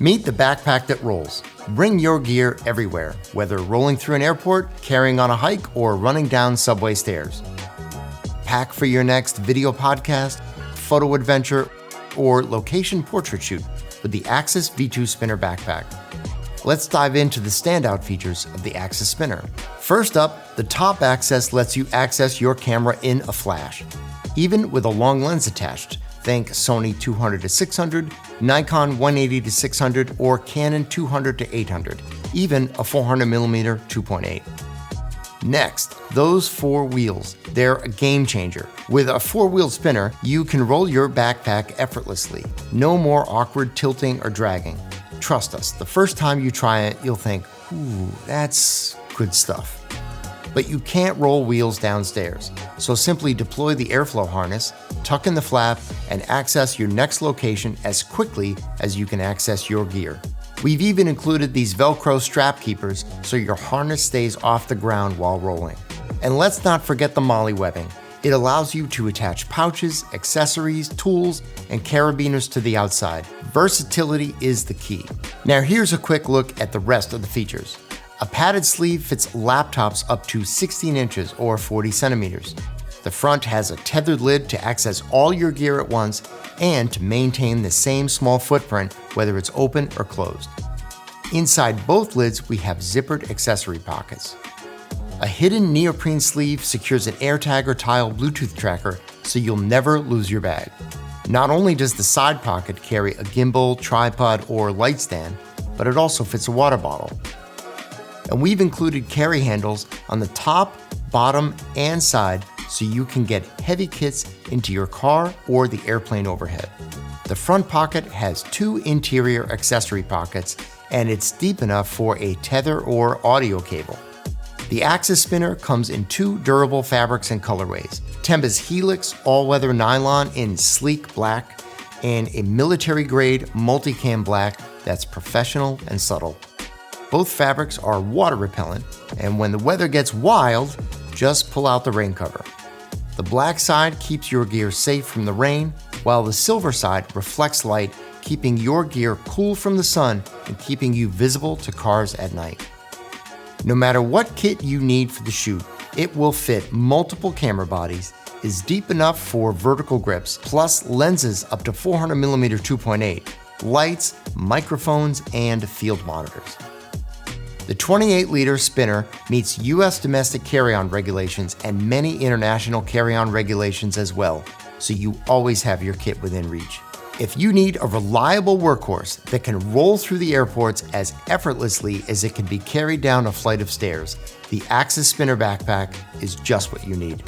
Meet the backpack that rolls. Bring your gear everywhere, whether rolling through an airport, carrying on a hike, or running down subway stairs. Pack for your next video podcast, photo adventure, or location portrait shoot with the Axis V2 Spinner backpack. Let's dive into the standout features of the Axis Spinner. First up, the top access lets you access your camera in a flash, even with a long lens attached. Think Sony 200-600, Nikon 180-600, or Canon 200-800, even a 400mm 2.8. Next, those 4 wheels. They're a game changer. With a 4-wheel spinner, you can roll your backpack effortlessly. No more awkward tilting or dragging. Trust us, the first time you try it, you'll think, ooh, that's good stuff. But you can't roll wheels downstairs, so simply deploy the airflow harness, tuck in the flap, and access your next location as quickly as you can access your gear. We've even included these Velcro strap keepers so your harness stays off the ground while rolling. And let's not forget the MOLLE webbing. It allows you to attach pouches, accessories, tools, and carabiners to the outside. Versatility is the key. Now here's a quick look at the rest of the features. A padded sleeve fits laptops up to 16 inches or 40 centimeters. The front has a tethered lid to access all your gear at once and to maintain the same small footprint whether it's open or closed. Inside both lids, we have zippered accessory pockets. A hidden neoprene sleeve secures an AirTag or Tile Bluetooth tracker so you'll never lose your bag. Not only does the side pocket carry a gimbal, tripod, or light stand, but it also fits a water bottle. And we've included carry handles on the top, bottom, and side so you can get heavy kits into your car or the airplane overhead. The front pocket has 2 interior accessory pockets, and it's deep enough for a tether or audio cable. The Axis Spinner comes in 2 durable fabrics and colorways: Tenba's Helix all-weather nylon in sleek black, and a military-grade multicam black that's professional and subtle. Both fabrics are water repellent, and when the weather gets wild, just pull out the rain cover. The black side keeps your gear safe from the rain, while the silver side reflects light, keeping your gear cool from the sun and keeping you visible to cars at night. No matter what kit you need for the shoot, it will fit multiple camera bodies, is deep enough for vertical grips, plus lenses up to 400mm 2.8, lights, microphones, and field monitors. The 28-liter spinner meets US domestic carry-on regulations and many international carry-on regulations as well, so you always have your kit within reach. If you need a reliable workhorse that can roll through the airports as effortlessly as it can be carried down a flight of stairs, the Axis Spinner backpack is just what you need.